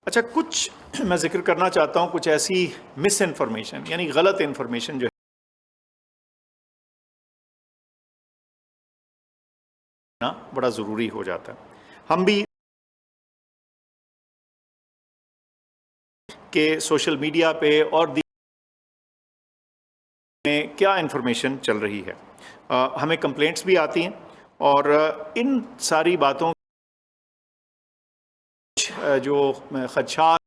اچھا، کچھ میں ذکر کرنا چاہتا ہوں، کچھ ایسی مس انفارمیشن یعنی غلط انفارمیشن جو ہے نا بڑا ضروری ہو جاتا ہے. ہم بھی کہ سوشل میڈیا پہ اور میں کیا انفارمیشن چل رہی ہے، ہمیں کمپلینٹس بھی آتی ہیں اور ان ساری باتوں جو خدشات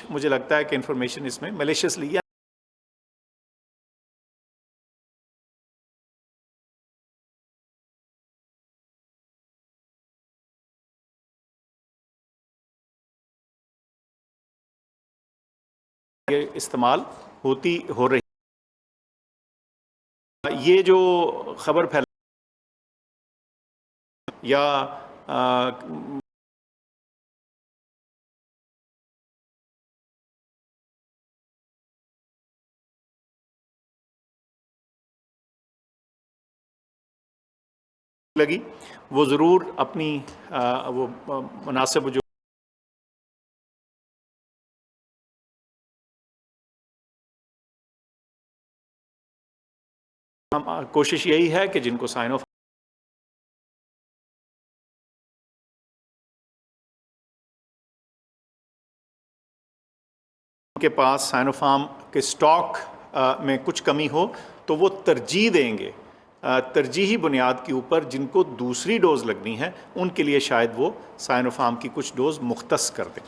مجھے لگتا ہے کہ انفارمیشن اس میں میلیشیسلی استعمال ہو رہی. یہ جو خبر پھیلا یا لگی وہ ضرور اپنی وہ مناسب جو کوشش یہی ہے کہ جن کو سائن آف کے پاس سائنو فارم کے سٹاک میں کچھ کمی ہو تو وہ ترجیح دیں گے ترجیحی بنیاد کے اوپر جن کو دوسری ڈوز لگنی ہے ان کے لیے شاید وہ سائنو فارم کی کچھ ڈوز مختص کر دیں.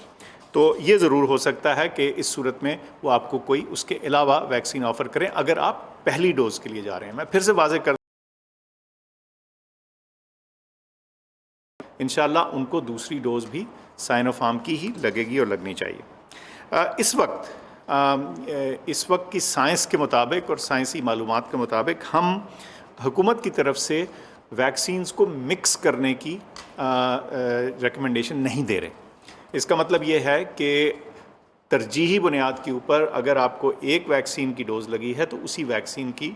تو یہ ضرور ہو سکتا ہے کہ اس صورت میں وہ آپ کو کوئی اس کے علاوہ ویکسین آفر کریں اگر آپ پہلی ڈوز کے لیے جا رہے ہیں. میں پھر سے واضح کر انشاءاللہ ان کو دوسری ڈوز بھی سائنو فارم کی ہی لگے گی اور لگنی چاہیے. اس وقت کی سائنس کے مطابق اور سائنسی معلومات کے مطابق ہم حکومت کی طرف سے ویکسینز کو مکس کرنے کی ریکمنڈیشن نہیں دے رہے. اس کا مطلب یہ ہے کہ ترجیحی بنیاد کے اوپر اگر آپ کو ایک ویکسین کی ڈوز لگی ہے تو اسی ویکسین کی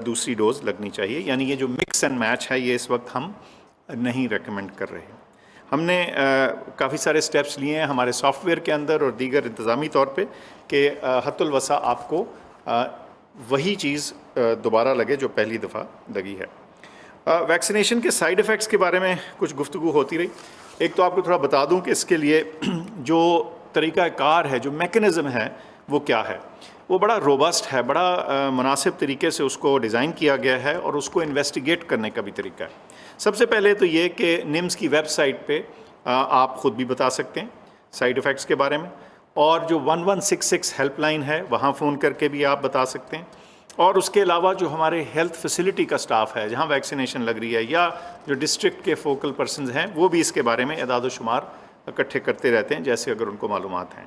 دوسری ڈوز لگنی چاہیے. یعنی یہ جو مکس اینڈ میچ ہے یہ اس وقت ہم نہیں ریکمینڈ کر رہے ہیں. ہم نے کافی سارے سٹیپس لیے ہیں ہمارے سافٹ ویئر کے اندر اور دیگر انتظامی طور پہ کہ حت الوسع آپ کو وہی چیز دوبارہ لگے جو پہلی دفعہ لگی ہے. ویکسینیشن کے سائیڈ ایفیکٹس کے بارے میں کچھ گفتگو ہوتی رہی. ایک تو آپ کو تھوڑا بتا دوں کہ اس کے لیے جو طریقہ کار ہے، جو میکنزم ہے وہ کیا ہے. وہ بڑا روبسٹ ہے، بڑا مناسب طریقے سے اس کو ڈیزائن کیا گیا ہے اور اس کو انویسٹیگیٹ کرنے کا بھی طریقہ ہے. سب سے پہلے تو یہ کہ نمز کی ویب سائٹ پہ آپ خود بھی بتا سکتے ہیں سائیڈ ایفیکٹس کے بارے میں، اور جو 1166 ہیلپ لائن ہے وہاں فون کر کے بھی آپ بتا سکتے ہیں. اور اس کے علاوہ جو ہمارے ہیلتھ فیسلٹی کا سٹاف ہے جہاں ویکسینیشن لگ رہی ہے یا جو ڈسٹرکٹ کے فوکل پرسنز ہیں وہ بھی اس کے بارے میں اعداد و شمار اکٹھے کرتے رہتے ہیں جیسے اگر ان کو معلومات ہیں.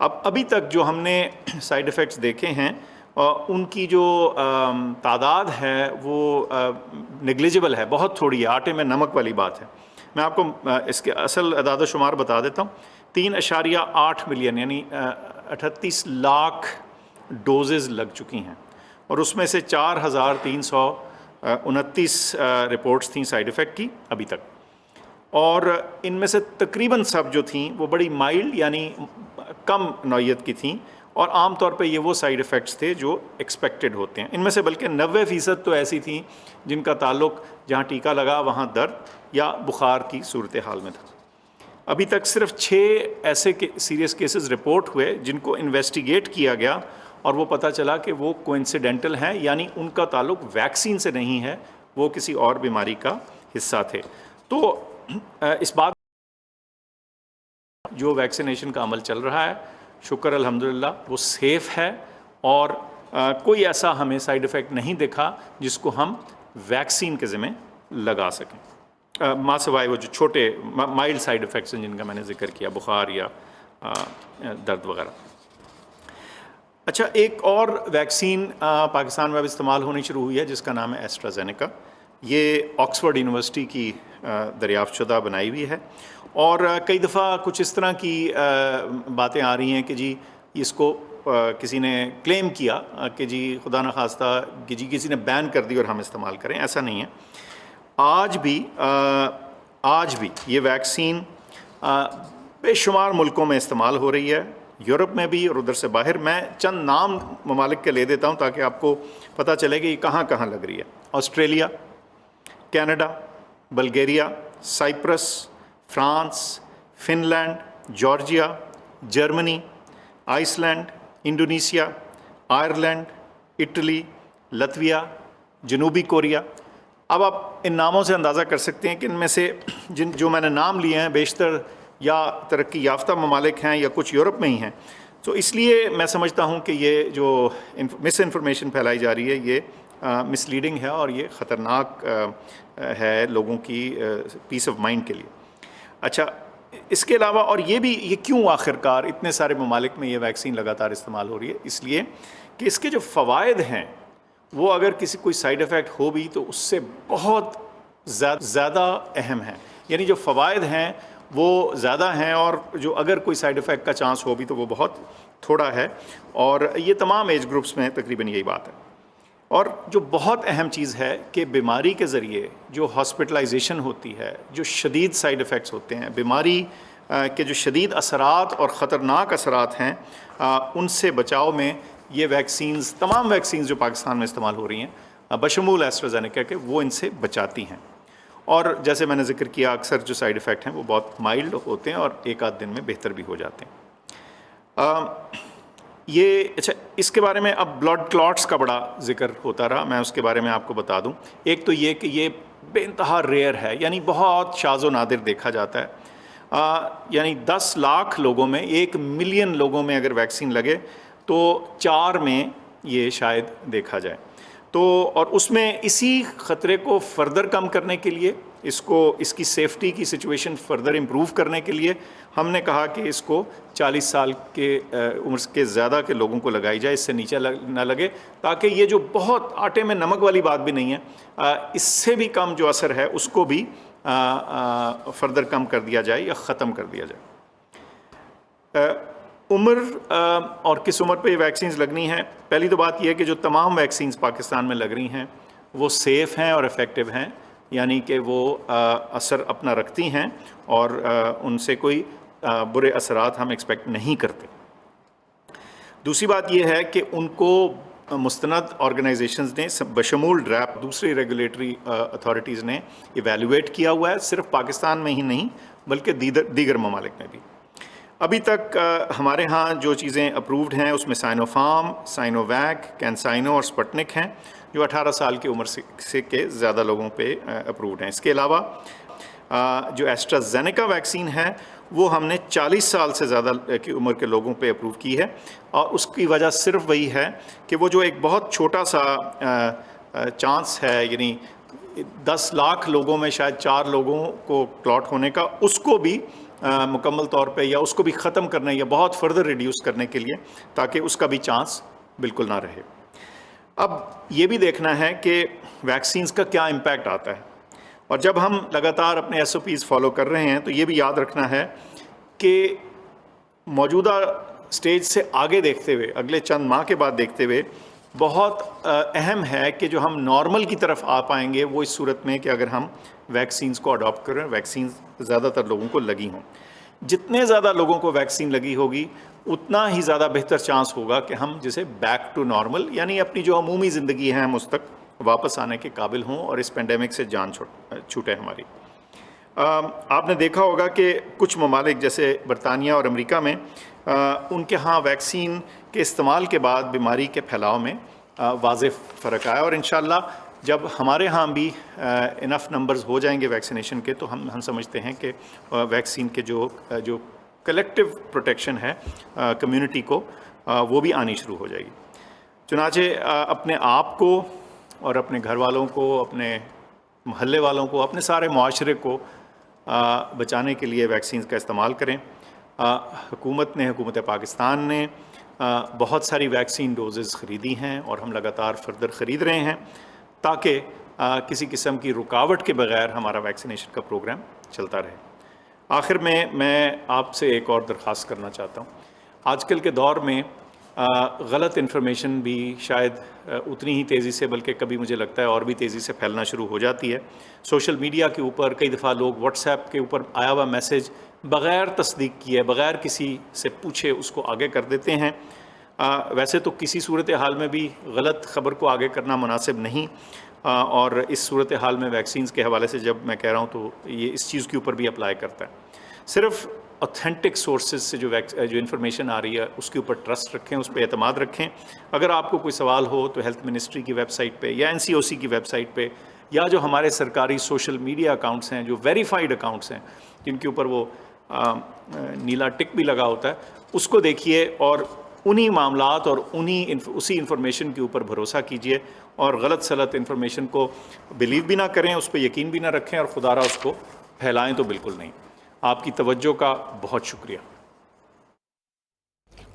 ابھی تک جو ہم نے سائیڈ ایفیکٹس دیکھے ہیں ان کی جو تعداد ہے وہ نگلیجبل ہے، بہت تھوڑی ہے، آٹے میں نمک والی بات ہے. میں آپ کو اس کے اصل اعداد و شمار بتا دیتا ہوں. 3.8 ملین یعنی 38 لاکھ ڈوزز لگ چکی ہیں اور اس میں سے 4,329 رپورٹس تھیں سائیڈ ایفیکٹ کی ابھی تک. اور ان میں سے تقریباً سب جو تھیں وہ بڑی مائلڈ یعنی کم نوعیت کی تھیں اور عام طور پہ یہ وہ سائیڈ ایفیکٹس تھے جو ایکسپیکٹڈ ہوتے ہیں. ان میں سے بلکہ 90% تو ایسی تھیں جن کا تعلق جہاں ٹیکہ لگا وہاں درد یا بخار کی صورتحال میں تھا. ابھی تک صرف 6 ایسے سیریس کیسز رپورٹ ہوئے جن کو انویسٹیگیٹ کیا گیا اور وہ پتہ چلا کہ وہ کوئنسیڈنٹل ہیں، یعنی ان کا تعلق ویکسین سے نہیں ہے، وہ کسی اور بیماری کا حصہ تھے. تو اس بات جو ویکسینیشن کا عمل چل رہا ہے شکر الحمدللہ وہ سیف ہے اور کوئی ایسا ہمیں سائیڈ ایفیکٹ نہیں دکھا جس کو ہم ویکسین کے ذمہ لگا سکیں، ماں سوائے وہ جو چھوٹے مائلڈ سائیڈ ایفیکٹس ہیں جن کا میں نے ذکر کیا، بخار یا درد وغیرہ. اچھا، ایک اور ویکسین پاکستان میں اب استعمال ہونی شروع ہوئی ہے جس کا نام ہے ایسٹرازینیکا. یہ آکسفورڈ یونیورسٹی کی دریافت شدہ بنائی ہوئی ہے اور کئی دفعہ کچھ اس طرح کی باتیں آ رہی ہیں کہ جی اس کو کسی نے کلیم کیا کہ جی خدا نخواستہ کہ جی کسی نے بین کر دی اور ہم استعمال کریں، ایسا نہیں ہے. آج بھی یہ ویکسین بے شمار ملکوں میں استعمال ہو رہی ہے، یورپ میں بھی اور ادھر سے باہر. میں چند نام ممالک کے لے دیتا ہوں تاکہ آپ کو پتہ چلے کہ یہ کہاں کہاں لگ رہی ہے. Australia, Canada, Bulgaria, Cyprus, France, Finland, Georgia, Germany, Iceland, Indonesia, Ireland, Italy, Latvia, جنوبی کوریا. اب آپ ان ناموں سے اندازہ کر سکتے ہیں کہ ان میں سے جو میں نے نام لیے ہیں بیشتر یا ترقی یافتہ ممالک ہیں یا کچھ یورپ میں ہی ہیں. تو اس لیے میں سمجھتا ہوں کہ یہ جو مس انفارمیشن پھیلائی جا رہی ہے یہ مس لیڈنگ ہے اور یہ خطرناک ہے لوگوں کی پیس آف مائنڈ کے لیے. اچھا، اس کے علاوہ اور یہ کیوں آخرکار اتنے سارے ممالک میں یہ ویکسین لگاتار استعمال ہو رہی ہے؟ اس لیے کہ اس کے جو فوائد ہیں وہ اگر کسی کوئی سائیڈ افیکٹ ہو بھی تو اس سے بہت زیادہ اہم ہیں. یعنی جو فوائد ہیں وہ زیادہ ہیں اور جو اگر کوئی سائیڈ افیکٹ کا چانس ہو بھی تو وہ بہت تھوڑا ہے. اور یہ تمام ایج گروپس میں تقریباً یہی بات ہے. اور جو بہت اہم چیز ہے کہ بیماری کے ذریعے جو ہاسپٹلائزیشن ہوتی ہے، جو شدید سائیڈ افیکٹس ہوتے ہیں، بیماری کے جو شدید اثرات اور خطرناک اثرات ہیں، ان سے بچاؤ میں یہ ویکسینز، تمام ویکسینز جو پاکستان میں استعمال ہو رہی ہیں بشمول ایسٹرازینیکا کے، وہ ان سے بچاتی ہیں. اور جیسے میں نے ذکر کیا اکثر جو سائیڈ افیکٹ ہیں وہ بہت مائلڈ ہوتے ہیں اور ایک آدھ دن میں بہتر بھی ہو جاتے ہیں. اچھا، اس کے بارے میں اب بلڈ کلاٹس کا بڑا ذکر ہوتا رہا، میں اس کے بارے میں آپ کو بتا دوں. ایک تو یہ کہ یہ بے انتہا ریئر ہے، یعنی بہت شاذ و نادر دیکھا جاتا ہے. یعنی 10 لاکھ لوگوں میں، 1 ملین لوگوں میں اگر ویکسین لگے تو 4 میں یہ شاید دیکھا جائے. تو اور اس میں اسی خطرے کو فردر کم کرنے کے لیے، اس کی سیفٹی کی سچویشن فردر امپروو کرنے کے لیے ہم نے کہا کہ اس کو 40 سال کے عمر کے زیادہ کے لوگوں کو لگائی جائے، اس سے نیچے نہ لگے، تاکہ یہ جو بہت آٹے میں نمک والی بات بھی نہیں ہے، اس سے بھی کم جو اثر ہے اس کو بھی فردر کم کر دیا جائے یا ختم کر دیا جائے. عمر اور کس عمر پہ یہ ویکسینز لگنی ہیں؟ پہلی تو بات یہ ہے کہ جو تمام ویکسینز پاکستان میں لگ رہی ہیں وہ سیف ہیں اور افیکٹو ہیں، یعنی کہ وہ اثر اپنا رکھتی ہیں اور ان سے کوئی برے اثرات ہم ایکسپیکٹ نہیں کرتے. دوسری بات یہ ہے کہ ان کو مستند آرگنائزیشنز نے بشمول ڈریپ دوسری ریگولیٹری اتھارٹیز نے ایویلویٹ کیا ہوا ہے، صرف پاکستان میں ہی نہیں بلکہ دیگر ممالک میں بھی. ابھی تک ہمارے ہاں جو چیزیں اپرووڈ ہیں اس میں Sinopharm, Sinovac, CanSino اور سپٹنک ہیں جو 18 سال کی عمر سے کے زیادہ لوگوں پہ اپرووڈ ہیں. اس کے علاوہ جو ایسٹرازینیکا ویکسین ہے وہ ہم نے 40 سال سے زیادہ کی عمر کے لوگوں پہ اپروو کی ہے، اور اس کی وجہ صرف وہی ہے کہ وہ جو ایک بہت چھوٹا سا چانس ہے، یعنی 10 لاکھ لوگوں میں شاید 4 لوگوں کو کلاٹ ہونے کا، اس کو بھی مکمل طور پہ یا اس کو بھی ختم کرنے یا بہت فردر ریڈیوس کرنے کے لیے، تاکہ اس کا بھی چانس بالکل نہ رہے. اب یہ بھی دیکھنا ہے کہ ویکسینز کا کیا امپیکٹ آتا ہے، اور جب ہم لگاتار اپنے ایس او پیز فالو کر رہے ہیں تو یہ بھی یاد رکھنا ہے کہ موجودہ سٹیج سے آگے دیکھتے ہوئے، اگلے چند ماہ کے بعد دیکھتے ہوئے، بہت اہم ہے کہ جو ہم نارمل کی طرف آ پائیں گے وہ اس صورت میں کہ اگر ہم ویکسینز کو اڈاپٹ کریں، ویکسینز زیادہ تر لوگوں کو لگی ہوں. جتنے زیادہ لوگوں کو ویکسین لگی ہوگی اتنا ہی زیادہ بہتر چانس ہوگا کہ ہم جسے بیک ٹو نارمل، یعنی اپنی جو عمومی زندگی ہے ہم اس تک واپس آنے کے قابل ہوں اور اس پینڈیمک سے جان چھوٹے ہماری. آپ نے دیکھا ہوگا کہ کچھ ممالک جیسے برطانیہ اور امریکہ میں ان کے ہاں ویکسین کے استعمال کے بعد بیماری کے پھیلاؤ میں واضح فرق آیا، اور انشاءاللہ جب ہمارے ہاں بھی انف نمبرز ہو جائیں گے ویکسینیشن کے تو ہم سمجھتے ہیں کہ ویکسین کے جو کلیکٹیو پروٹیکشن ہے کمیونٹی کو، وہ بھی آنی شروع ہو جائے گی. چنانچہ اپنے آپ کو اور اپنے گھر والوں کو، اپنے محلے والوں کو، اپنے سارے معاشرے کو بچانے کے لیے ویکسینز کا استعمال کریں. حکومت پاکستان نے بہت ساری ویکسین ڈوزز خریدی ہیں اور ہم لگاتار فردر خرید رہے ہیں تاکہ کسی قسم کی رکاوٹ کے بغیر ہمارا ویکسینیشن کا پروگرام چلتا رہے. آخر میں آپ سے ایک اور درخواست کرنا چاہتا ہوں. آج کل کے دور میں غلط انفارمیشن بھی شاید اتنی ہی تیزی سے بلکہ کبھی مجھے لگتا ہے اور بھی تیزی سے پھیلنا شروع ہو جاتی ہے. سوشل میڈیا کے اوپر کئی دفعہ لوگ واٹس ایپ کے اوپر آیا ہوا میسج بغیر تصدیق کیے بغیر کسی سے پوچھے اس کو آگے کر دیتے ہیں. ویسے تو کسی صورتحال میں بھی غلط خبر کو آگے کرنا مناسب نہیں، اور اس صورتحال میں ویکسینز کے حوالے سے جب میں کہہ رہا ہوں تو یہ اس چیز کے اوپر بھی اپلائی کرتا ہے. صرف اوتھینٹک سورسز سے جو انفارمیشن آ رہی ہے اس کے اوپر ٹرسٹ رکھیں، اس پہ اعتماد رکھیں. اگر آپ کو کوئی سوال ہو تو ہیلتھ منسٹری کی ویب سائٹ پہ یا NCOC کی ویب سائٹ پہ یا جو ہمارے سرکاری سوشل میڈیا اکاؤنٹس ہیں جو ویریفائڈ اکاؤنٹس ہیں جن کے اوپر وہ نیلا ٹک بھی لگا ہوتا ہے، اس کو دیکھیے اور انہی معاملات اور اسی انفارمیشن کے اوپر بھروسہ کیجیے، اور غلط سلط انفارمیشن کو بلیو بھی نہ کریں، اس پہ یقین بھی نہ رکھیں، اور خدا را اس کو پھیلائیں تو بالکل نہیں. آپ کی توجہ کا بہت شکریہ.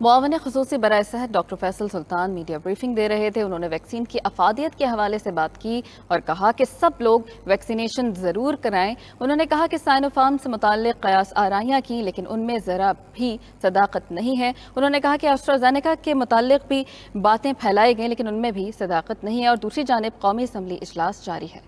معاون خصوصی برائے صحت ڈاکٹر فیصل سلطان میڈیا بریفنگ دے رہے تھے. انہوں نے ویکسین کی افادیت کے حوالے سے بات کی اور کہا کہ سب لوگ ویکسینیشن ضرور کرائیں. انہوں نے کہا کہ سائنو فارم سے متعلق قیاس آرائیاں کی لیکن ان میں ذرا بھی صداقت نہیں ہے. انہوں نے کہا کہ AstraZeneca کے متعلق بھی باتیں پھیلائی گئیں لیکن ان میں بھی صداقت نہیں ہے. اور دوسری جانب قومی اسمبلی اجلاس جاری ہے.